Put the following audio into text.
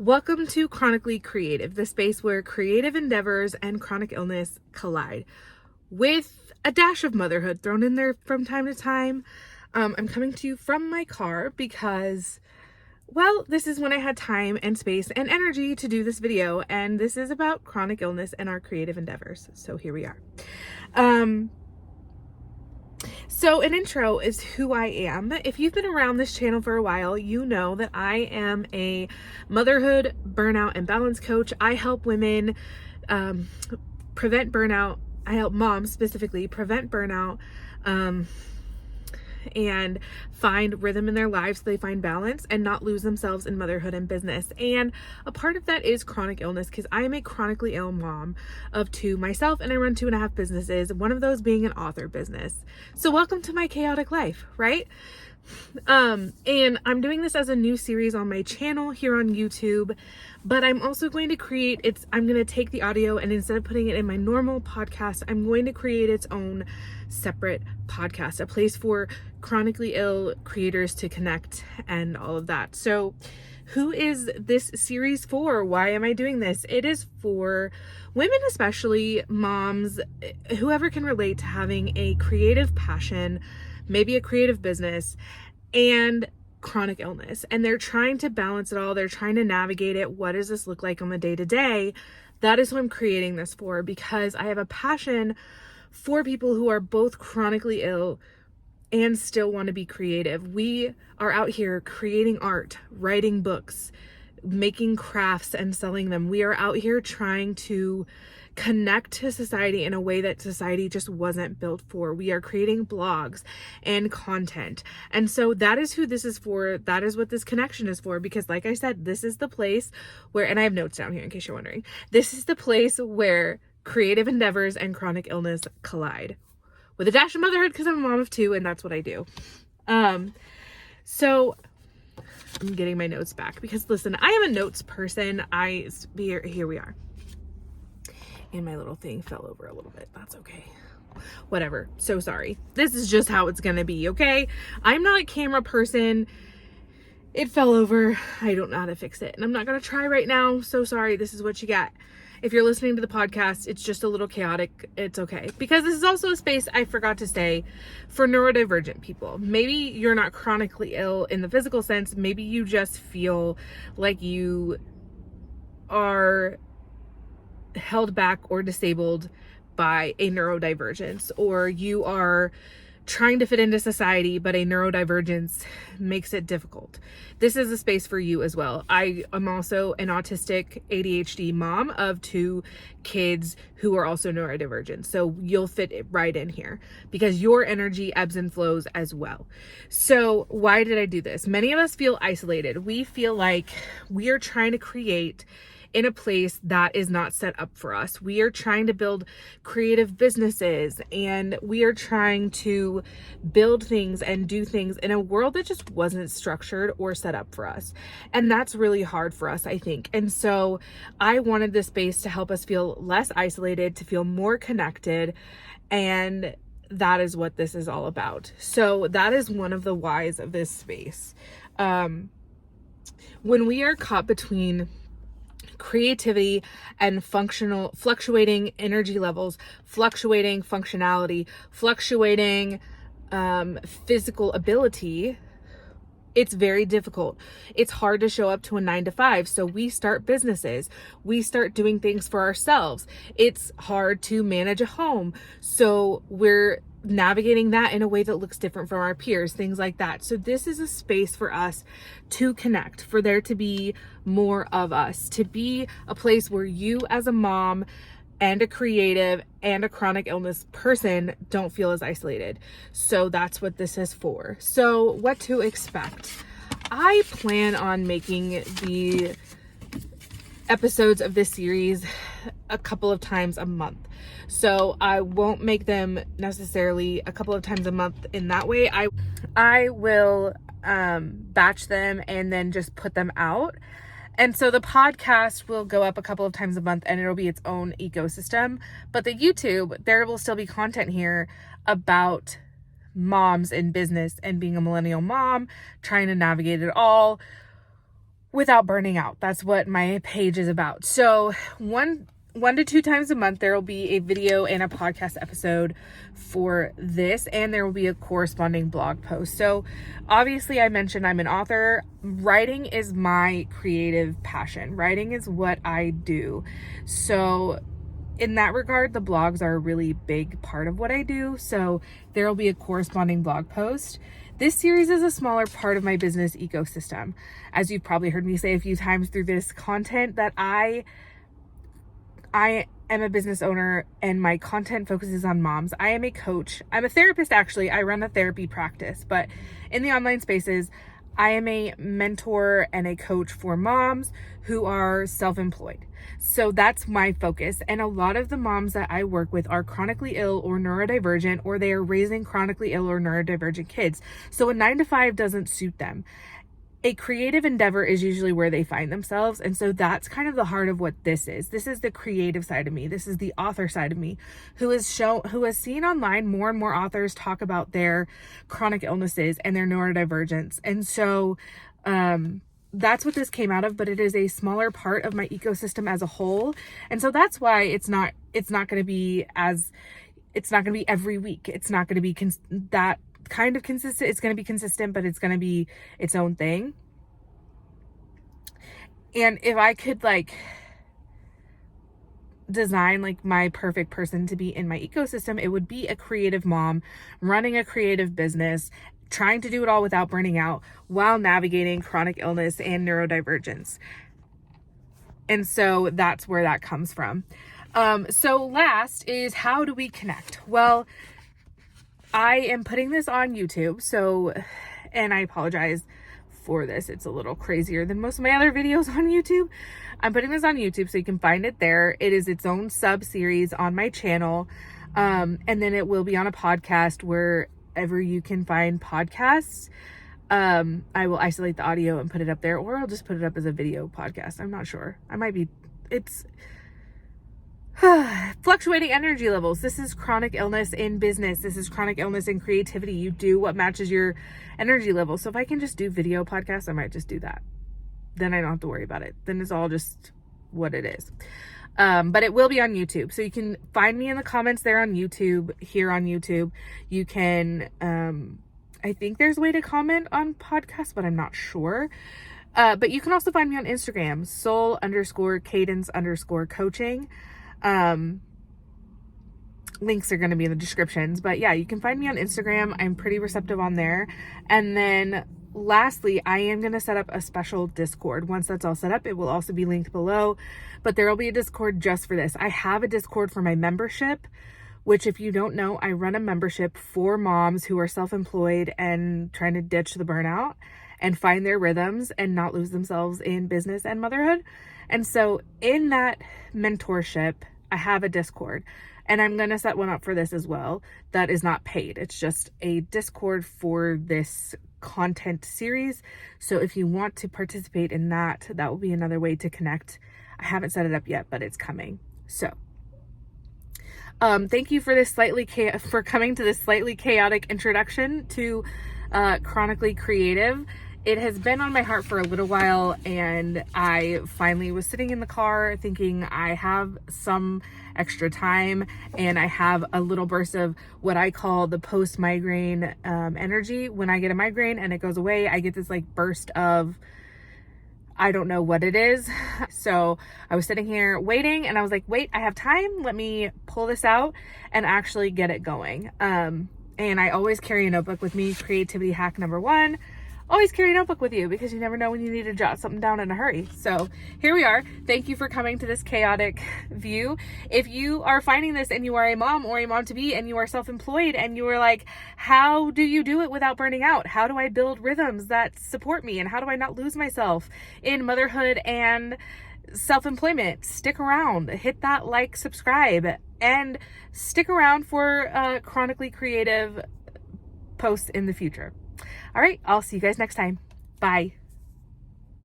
Welcome to Chronically Creative, the space where creative endeavors and chronic illness collide, with a dash of motherhood thrown in there from time to time. I'm coming to you from my car because, well, this is when I had time and space and energy to do this video, and this is about chronic illness and our creative endeavors. So here we are. So an intro is who I am. If you've been around this channel for a while, you know that I am a motherhood, burnout, and balance coach. I help women prevent burnout. I help moms specifically prevent burnout and find rhythm in their lives so they find balance and not lose themselves in motherhood and business. And a part of that is chronic illness, because I am a chronically ill mom of two myself, and I run 2.5 businesses, one of those being an author business. So welcome to my chaotic life, right? And I'm doing this as a new series on my channel here on YouTube, but I'm also going to I'm going to take the audio, and instead of putting it in my normal podcast, I'm going to create its own separate podcast, a place for chronically ill creators to connect and all of that. So who is this series for? Why am I doing this? It is for women, especially moms, whoever can relate to having a creative passion, maybe a creative business, and chronic illness, and they're trying to balance it all. They're trying to navigate it. What does this look like on the day-to-day? That is what I'm creating this for, because I have a passion for people who are both chronically ill and still want to be creative. We are out here creating art, writing books, making crafts and selling them. We are out here trying to connect to society in a way that society just wasn't built for. We are creating blogs and content. And so that is who this is for. That is what this connection is for, because like I said, this is the place where, and I have notes down here in case you're wondering, this is the place where creative endeavors and chronic illness collide, with a dash of motherhood, because I'm a mom of two and that's what I do. So I'm getting my notes back because listen, I am a notes person. Here we are. And my little thing fell over a little bit. That's okay. Whatever. So sorry. This is just how it's gonna be, okay? I'm not a camera person. It fell over. I don't know how to fix it. And I'm not gonna try right now. So sorry. This is what you got. If you're listening to the podcast, it's just a little chaotic. It's okay. Because this is also a space, I forgot to say, for neurodivergent people. Maybe you're not chronically ill in the physical sense. Maybe you just feel like you are held back or disabled by a neurodivergence, or you are trying to fit into society, but a neurodivergence makes it difficult. This is a space for you as well. I am also an autistic ADHD mom of 2 kids who are also neurodivergent. So you'll fit it right in here because your energy ebbs and flows as well. So why did I do this? Many of us feel isolated. We feel like we are trying to create in a place that is not set up for us. We are trying to build creative businesses, and we are trying to build things and do things in a world that just wasn't structured or set up for us. And that's really hard for us, I think. And so I wanted this space to help us feel less isolated, to feel more connected, and that is what this is all about. So that is one of the whys of this space. When we are caught between creativity and fluctuating energy levels, fluctuating functionality, fluctuating physical ability, it's very difficult. It's hard to show up to a 9-to-5. So we start businesses. We start doing things for ourselves. It's hard to manage a home. So we're navigating that in a way that looks different from our peers, things like that. So this is a space for us to connect, for there to be more of us, to be a place where you as a mom and a creative and a chronic illness person don't feel as isolated. So that's what this is for. So what to expect? I plan on making the episodes of this series a couple of times a month. So I won't make them necessarily a couple of times a month in that way. I will batch them and then just put them out. And so the podcast will go up a couple of times a month and it'll be its own ecosystem. But the YouTube, there will still be content here about moms in business and being a millennial mom, trying to navigate it all, without burning out. That's what my page is about. So one to two times a month, there will be a video and a podcast episode for this, and there will be a corresponding blog post. So obviously I mentioned I'm an author. Writing is my creative passion. Writing is what I do. So in that regard, the blogs are a really big part of what I do. So there will be a corresponding blog post. This series is a smaller part of my business ecosystem. As you've probably heard me say a few times through this content, that I am a business owner and my content focuses on moms. I am a coach. I'm a therapist, actually. I run a therapy practice, but in the online spaces, I am a mentor and a coach for moms who are self-employed. So that's my focus. And a lot of the moms that I work with are chronically ill or neurodivergent, or they are raising chronically ill or neurodivergent kids. So a 9-to-5 doesn't suit them. A creative endeavor is usually where they find themselves. And so that's kind of the heart of what this is. This is the creative side of me. This is the author side of me, who has seen online more and more authors talk about their chronic illnesses and their neurodivergence. And so, that's what this came out of, but it is a smaller part of my ecosystem as a whole. And so that's why it's not going to be every week. It's not going to be that kind of consistent. It's going to be consistent, but it's going to be its own thing. And if I could design my perfect person to be in my ecosystem, it would be a creative mom running a creative business, trying to do it all without burning out while navigating chronic illness and neurodivergence. And so that's where that comes from. So last is, how do we connect? Well, I am putting this on YouTube. So, and I apologize for this. It's a little crazier than most of my other videos on YouTube. I'm putting this on YouTube so you can find it there. It is its own sub series on my channel. And then it will be on a podcast wherever you can find podcasts. I will isolate the audio and put it up there, or I'll just put it up as a video podcast. I'm not sure. It's fluctuating energy levels. This is chronic illness in business. This is chronic illness in creativity. You do what matches your energy level. So if I can just do video podcasts, I might just do that. Then I don't have to worry about it. Then it's all just what it is. But it will be on YouTube. So you can find me in the comments there on YouTube, here on YouTube. You can, I think there's a way to comment on podcasts, but I'm not sure. But you can also find me on Instagram, soul_cadence_coaching. Links are going to be in the descriptions, but yeah, you can find me on Instagram. I'm pretty receptive on there. And then lastly, I am going to set up a special Discord. Once that's all set up, it will also be linked below, but there will be a Discord just for this. I have a Discord for my membership, which, if you don't know, I run a membership for moms who are self-employed and trying to ditch the burnout and find their rhythms and not lose themselves in business and motherhood. And so in that mentorship, I have a Discord, and I'm going to set one up for this as well. That is not paid. It's just a Discord for this content series. So if you want to participate in that, that will be another way to connect. I haven't set it up yet, but it's coming. So thank you for coming to this slightly chaotic introduction to Chronically Creative. It has been on my heart for a little while, and I finally was sitting in the car thinking I have some extra time and I have a little burst of what I call the post-migraine energy. When I get a migraine and it goes away, I get this burst of, I don't know what it is. So I was sitting here waiting, and I was like, wait, I have time. Let me pull this out and actually get it going. And I always carry a notebook with me. Creativity hack number 1. Always carry a notebook with you, because you never know when you need to jot something down in a hurry. So here we are. Thank you for coming to this chaotic view. If you are finding this and you are a mom or a mom-to-be and you are self-employed and you are like, how do you do it without burning out? How do I build rhythms that support me? And how do I not lose myself in motherhood and self-employment? Stick around. Hit that subscribe, and stick around for Chronically Creative posts in the future. All right, I'll see you guys next time. Bye.